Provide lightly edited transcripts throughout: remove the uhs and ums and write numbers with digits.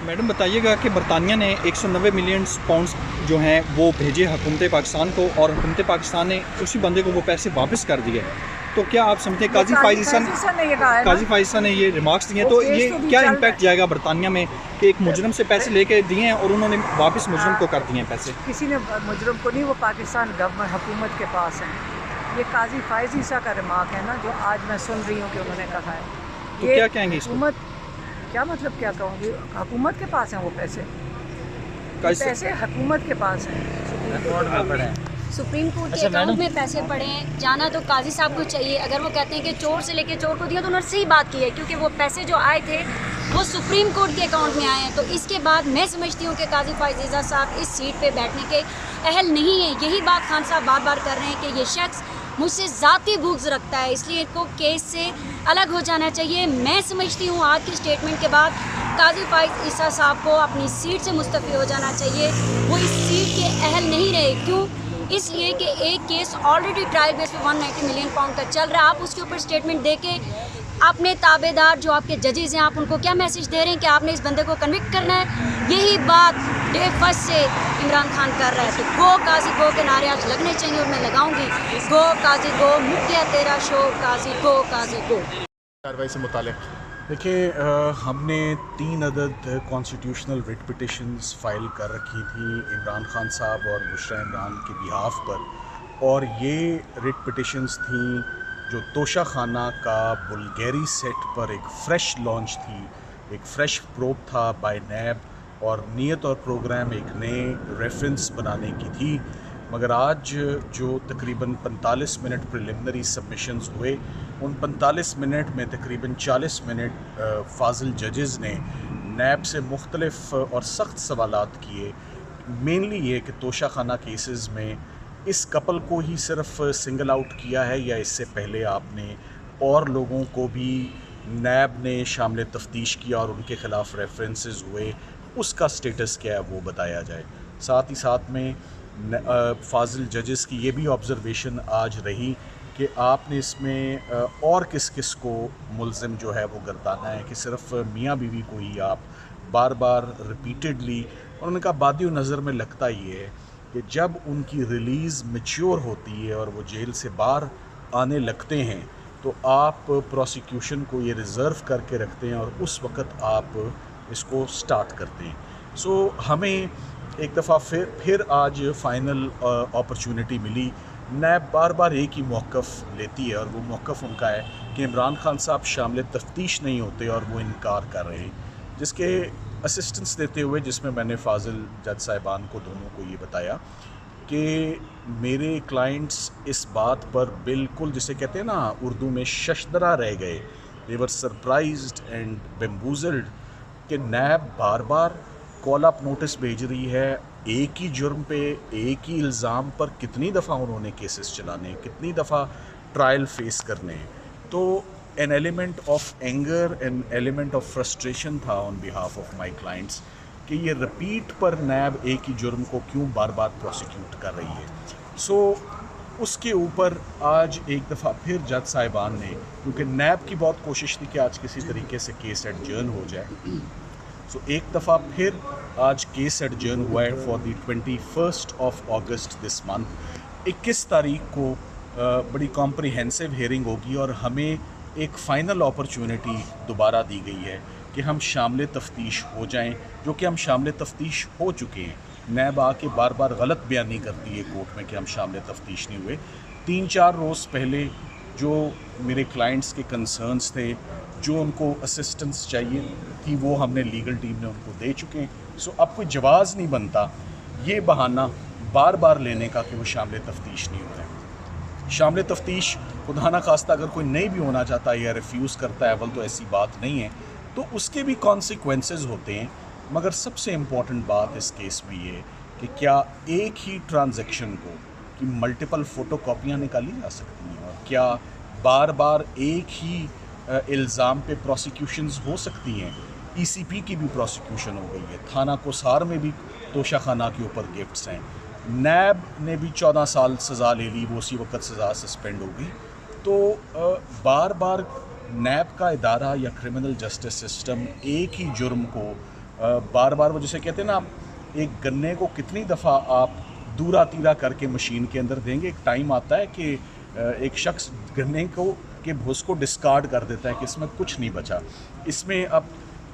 Madam बताइएगा कि बरतानिया ने 190 मिलियन पाउंड्स जो हैं वो भेजे हुकूमत पाकिस्तान को, और हुकूमत पाकिस्तान ने उसी बंदे को वो पैसे वापस कर दिए। तो क्या आप समझते हैं काजी फाइज़ ने ये रिमार्क्स दिए, तो ये क्या इम्पैक्ट जाएगा बरतानिया में कि एक मुजरम से पैसे लेके दिए हैं और उन्होंने वापस मुजरम को कर दिए हैं पैसे? किसी ने मुजरम को नहीं, वो पाकिस्तान गवर्नमेंट हुकूमत के पास है। ये काजी फाइज़ ईसा का रिमार्क है ना, जो आज मैं सुन रही हूँ कि उन्होंने कहा है। तो क्या कहेंगे इसको? हुकूमत क्या मतलब, क्या कहूँगी, हुकूमत के पास हैं वो पैसे हुकूमत के पास हैं। सुप्रीम कोर्ट के अकाउंट में पैसे पड़े हैं, जाना तो काजी साहब को चाहिए। अगर वो कहते हैं कि चोर से लेके चोर को दिया, तो उन्होंने सही बात की है, क्योंकि वो पैसे जो आए थे वो सुप्रीम कोर्ट के अकाउंट में आए हैं। तो इसके बाद मैं समझती हूँ कि काजी फाइज़ ईसा साहब इस सीट पे बैठने के अहल नहीं है। यही बात खान साहब बार बार कर रहे हैं कि ये शख्स मुझसे ज़ाती बुग़्ज़ रखता है, इसलिए इनको केस से अलग हो जाना चाहिए। मैं समझती हूँ आज की स्टेटमेंट के बाद काजी फाइज़ ईसा साहब को अपनी सीट से मुस्तफ़ी हो जाना चाहिए। वो इस सीट के अहल नहीं रहे। क्यों? इसलिए कि एक केस ऑलरेडी ट्रायल बेस पे 190 मिलियन पाउंड का चल रहा है। आप उसके ऊपर स्टेटमेंट दे के अपने ताबेदार जो आपके जजेज़ हैं, आप उनको क्या मैसेज दे रहे हैं कि आपने इस बंदे को कन्विक्ट करना है? यही बात डे फर्स्ट से इमरान खान कर रहा है। तो गो काजी गो के नारे आज लगने चाहिए, और मैं लगाऊंगी गो काजी गो, मुट्ठिया तेरा शोर काजी गो। कार्रवाई से मुतालिक देखिए, हमने 3 अदद कॉन्स्टिट्यूशनल रिट पिटिशंस फाइल कर रखी थी इमरान खान साहब और बुशरा इमरान के बिहाफ पर, और ये रिट पिटिशंस थी जो तोशा खाना का बुल्गारी सेट पर एक फ़्रेश लॉन्च थी, एक फ़्रेश प्रोब था बाय नैब, और नीयत और प्रोग्राम एक नए रेफरेंस बनाने की थी। मगर आज जो तकरीबन 45 मिनट प्रिलिमिनरी सबमिशंस हुए, उन 45 मिनट में तकरीबन 40 मिनट फाजिल जजेज़ ने नैब से मुख्तलिफ और सख्त सवालात किए। मेनली ये कि तोशा खाना केसेस में इस कपल को ही सिर्फ सिंगल आउट किया है, या इससे पहले आपने और लोगों को भी नैब ने शामिल तफ्तीश किया और उनके ख़िलाफ़ रेफरेंसेस हुए, उसका स्टेटस क्या है वो बताया जाए। साथ ही साथ में फाजिल जजेस की ये भी ऑब्ज़र्वेशन आज रही कि आपने इसमें और किस किस को मुल्ज़िम जो है वो गर्दाना है, कि सिर्फ मियाँ बीवी को ही आप बार बार रिपीटेडली। उन्होंने कहा बादी नज़र में लगता ये है कि जब उनकी रिलीज़ मैच्योर होती है और वो जेल से बाहर आने लगते हैं, तो आप प्रोसिक्यूशन को ये रिज़र्व करके रखते हैं और उस वक़्त आप इसको स्टार्ट करते हैं। सो हमें एक दफ़ा फिर आज फ़ाइनल अपॉर्चुनिटी मिली। नैब बार बार एक ही मौक़िफ़ लेती है, और वो मौक़िफ़ उनका है कि इमरान खान साहब शामिल तफ्तीश नहीं होते, और वो इनकार कर रहे हैं, जिसके असिस्टेंस देते हुए, जिसमें मैंने फाजिल जज साहिबान को दोनों को ये बताया कि मेरे क्लाइंट्स इस बात पर बिल्कुल, जिसे कहते हैं ना उर्दू में, शशदरा रह गए। दे वर सरप्राइज्ड एंड बेम्बूजल्ड कि नैब बार बार कॉल अप नोटिस भेज रही है, एक ही जुर्म पे एक ही इल्ज़ाम पर कितनी दफ़ा उन्होंने केसेस चलाने, कितनी दफ़ा ट्रायल फेस करने। तो an element of anger, an element of frustration था on behalf of my clients कि ये रिपीट पर नैब एक ही जुर्म को क्यों बार बार प्रोसिक्यूट कर रही है। सो उसके ऊपर आज एक दफ़ा फिर जज साहिबान ने, क्योंकि नैब की बहुत कोशिश थी कि आज किसी तरीके से केस एडजर्न हो जाए, सो एक दफ़ा फिर आज केस एडजर्न हुआ है for the 21 of August this month. 21 तारीख को बड़ी कॉम्प्रिहेंसिव हियरिंग होगी, और हमें एक फ़ाइनल अपॉर्चुनिटी दोबारा दी गई है कि हम शामिल तफ्तीश हो जाएं, जो कि हम शामिल तफ्तीश हो चुके हैं। नैब आके बार बार गलत बयानी करती है कोर्ट में कि हम शामिल तफ्तीश नहीं हुए। 3-4 रोज़ पहले जो मेरे क्लाइंट्स के कंसर्न्स थे, जो उनको असिस्टेंस चाहिए थी, वो हमने लीगल टीम ने उनको दे चुके हैं। सो अब कोई जवाज़ नहीं बनता ये बहाना बार बार लेने का कि वो शामिल तफ्तीश नहीं हो रहे। शामिल तफ्तीश खुदा ना खास्ता अगर कोई नहीं भी होना चाहता या रिफ्यूज़ करता है, अव्वल तो ऐसी बात नहीं है, तो उसके भी कॉन्सिक्वेंसेस होते हैं। मगर सबसे इम्पॉर्टेंट बात इस केस में ये कि क्या एक ही ट्रांजैक्शन को कि मल्टीपल फ़ोटो कॉपियाँ निकाली जा सकती हैं, और क्या बार बार एक ही इल्ज़ाम पे प्रोसिक्यूशंस हो सकती हैं। ECP की भी प्रोसिक्यूशन हो गई है, थाना कोसार में भी तोशा खाना के ऊपर गिफ्ट्स हैं, नैब ने भी 14 साल सज़ा ले ली, वो उसी वक्त सज़ा सस्पेंड हो गई। तो बार बार नैब का इदारा या क्रिमिनल जस्टिस सिस्टम एक ही जुर्म को बार बार वो जैसे कहते हैं ना, आप एक गन्ने को कितनी दफ़ा आप दूरा तीरा करके मशीन के अंदर देंगे, एक टाइम आता है कि एक शख्स गन्ने को के भुस को डिस्कार्ड कर देता है कि इसमें कुछ नहीं बचा। इसमें अब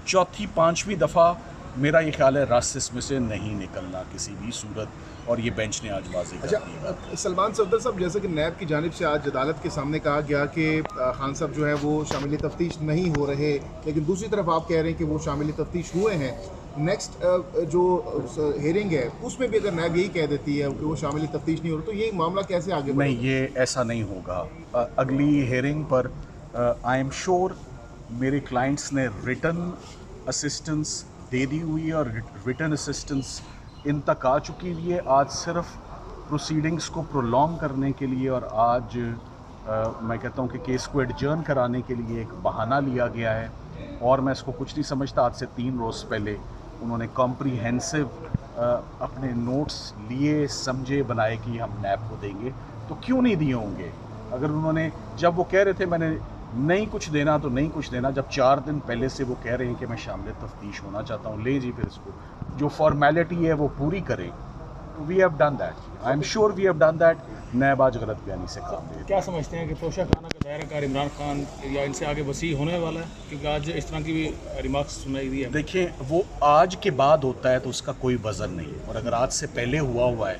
चौथी पांचवी दफ़ा मेरा ये ख्याल है रस इसमें से नहीं निकलना किसी भी सूरत, और ये बेंच ने आज वाज़ेह कर दिया। अच्छा, सलमान सफदर साहब, जैसे कि नैब की जानिब से आज अदालत के सामने कहा गया कि खान साहब जो है वो शामिल तफ्तीश नहीं हो रहे, लेकिन दूसरी तरफ आप कह रहे हैं कि वो शामिल तफ्तीश हुए हैं। नेक्स्ट जो हेयरिंग है उसमें भी अगर नैब यही कह देती है कि वो शामिल तफ्तीश नहीं हो रहे, तो ये मामला कैसे आगे बढ़ेगा? नहीं, ये ऐसा नहीं होगा। अगली हेयरिंग पर आई एम श्योर मेरे क्लाइंट्स ने रिटन असिस्टेंस दे दी हुई है और रिटन असिस्टेंस इन तक आ चुकी हुई है। आज सिर्फ प्रोसीडिंग्स को प्रोलॉन्ग करने के लिए और आज मैं कहता हूँ कि केस को एडजर्न कराने के लिए एक बहाना लिया गया है, और मैं इसको कुछ नहीं समझता। आज से 3 रोज़ पहले उन्होंने कॉम्प्रीहेंसिव अपने नोट्स लिए, समझे, बनाए कि हम नैब को देंगे, तो क्यों नहीं दिए होंगे? अगर उन्होंने, जब वो कह रहे थे मैंने नहीं कुछ देना तो नहीं कुछ देना, जब 4 दिन पहले से वो कह रहे हैं कि मैं शामिल तफ्तीश होना चाहता हूँ, ले जी फिर इसको जो फॉर्मेलिटी है वो पूरी करें। We have done that, I am sure we have done that. NAB आज गलत बयानी से काम दे। क्या समझते हैं कि तोशा खाना का दायरा कार इमरान खान या इनसे आगे वसी होने वाला है? क्योंकि आज इस तरह की भी रिमार्क्स सुनाई दी है। देखिए, वो आज के बाद होता है तो उसका कोई वज़न नहीं, और अगर आज से पहले हुआ है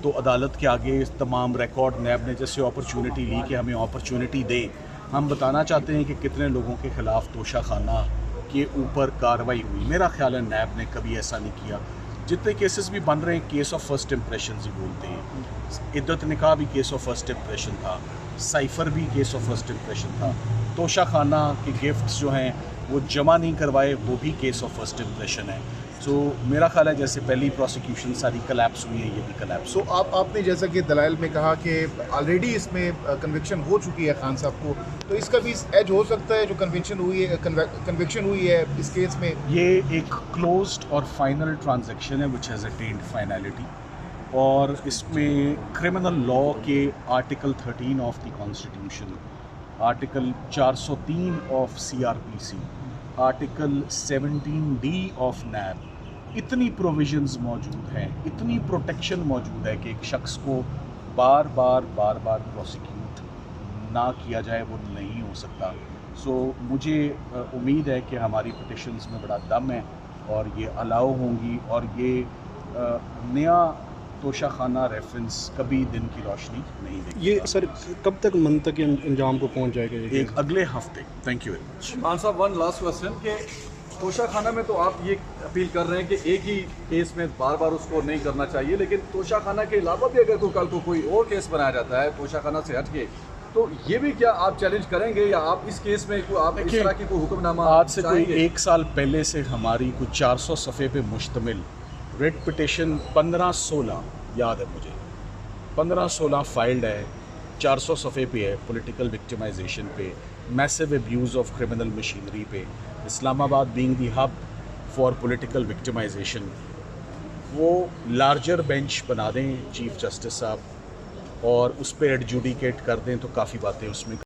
तो अदालत के आगे तमाम रिकॉर्ड नैब ने जैसे अपॉर्चुनिटी ली कि हमें अपॉर्चुनिटी दे। हम बताना चाहते हैं कि कितने लोगों के ख़िलाफ़ तोशा खाना के ऊपर कार्रवाई हुई। मेरा ख्याल है नैब ने कभी ऐसा नहीं किया। जितने केसेस भी बन रहे हैं केस ऑफ फर्स्ट इम्प्रेशन ही बोलते हैं। इद्दत निकाह भी केस ऑफ फर्स्ट इम्प्रेशन था, साइफ़र भी केस ऑफ फर्स्ट इम्प्रेशन था, तोशा खाना के गिफ्ट्स जो हैं वो जमा नहीं करवाए, वो भी केस ऑफ फर्स्ट इम्प्रेशन है। सो मेरा ख्याल है जैसे पहली प्रोसिक्यूशन सारी कलैप्स हुई है, ये भी कलैप्स। सो आपने जैसा कि दलाइल में कहा कि ऑलरेडी इसमें कन्विक्शन हो चुकी है खान साहब को, तो इसका भी एज हो सकता है जो कन्विक्शन हुई है इस केस में? ये एक क्लोज्ड और फाइनल ट्रांजैक्शन है विच हैज़ अटेन्ड फाइनलिटी, और इसमें क्रिमिनल लॉ के article 13 of the constitution, article 403 of CRPC, article 17D of NAB, इतनी प्रोविजंस मौजूद हैं, इतनी प्रोटेक्शन मौजूद है कि एक शख्स को बार बार प्रोसिक्यूट ना किया जाए वो नहीं हो सकता। सो मुझे उम्मीद है कि हमारी पिटिशंस में बड़ा दम है और ये अलाउ होंगी, और ये नया तोशा खाना रेफरेंस कभी दिन की रोशनी नहीं देगी। ये सर कब तक मंतक अंजाम को पहुंच जाएगा? ये एक अगले हफ्ते। Thank you very much. Khan साहब, वन लास्ट क्वेश्चन कि तोशा खाना में तो आप ये अपील कर रहे हैं कि एक ही केस में बार बार उसको नहीं करना चाहिए, लेकिन तोशा खाना के अलावा भी अगर कल को कोई और केस बनाया जाता है तोशा खाना से हट के, तो ये भी क्या आप चैलेंज करेंगे, या आप इस केस में आप इस तरह की कोई हुक्मनामा आज से कोई 1 साल पहले से हमारी कुछ 400 सफ़े पे मुश्तमिल रेड पिटिशन 1516 याद है मुझे, 1516 फाइल्ड है, 400 सफ़े पे है पॉलिटिकल विक्टिमाइजेशन पे, massive abuse of criminal machinery पे, Islamabad being the hub for political victimization. वो लार्जर बेंच बना दें चीफ जस्टिस साहब और उस पर एडजुडिकेट कर दें तो काफ़ी बातें उसमें